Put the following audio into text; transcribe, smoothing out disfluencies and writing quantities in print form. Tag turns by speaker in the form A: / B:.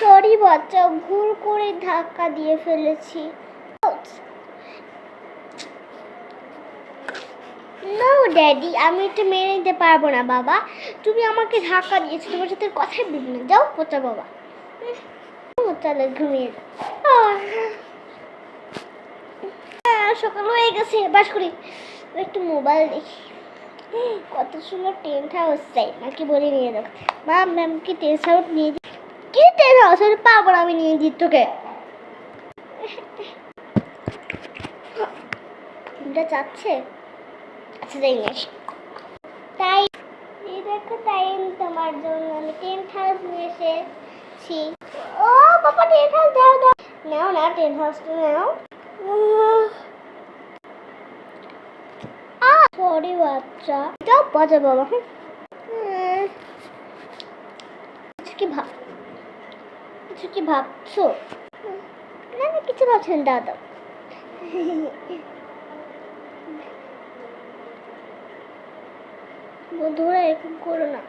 A: Sorry বাচ্চা, ভুল করে ধাক্কা দিয়ে ফেলেছি। নো ড্যাডি, আমি এটা মেনে নিতে পারবো না। বাবা, তুমি আমাকে ধাক্কা দিয়েছো, তোমার সাথে কথাই বলবো না। যাও পচা বাবা, তাহলে ঘুমিয়ে যাও। সকাল হয়ে গেছে, বাস করি, একটু মোবাইল দেখি। কত সুন্দর টেন্ট হাউস চাই, মাকে বলে নিয়ে যাও। মা, ম্যামকে টেন্ট হাউস নিয়ে দিই। কি টেন্ট হাউস? পারবো না আমি নিয়ে দিই তোকে। এটা চাচ্ছে, আচ্ছা যাই নিয়ে আসি। তাই এই দেখো তাই, তোমার জন্য আমি টেন্ট হাউস নিয়ে এসেছি। ও বাবা, টেন্ট হাউস দাও দাও। নাও না, টেন্ট হাউসটা নাও। সরি বাচ্চা, যাও বাজা বাবা। কিছু কি ভাবছো? না না, কিছু ভাবছেন, দাও দাও। বন্ধুরা এরকম করো না।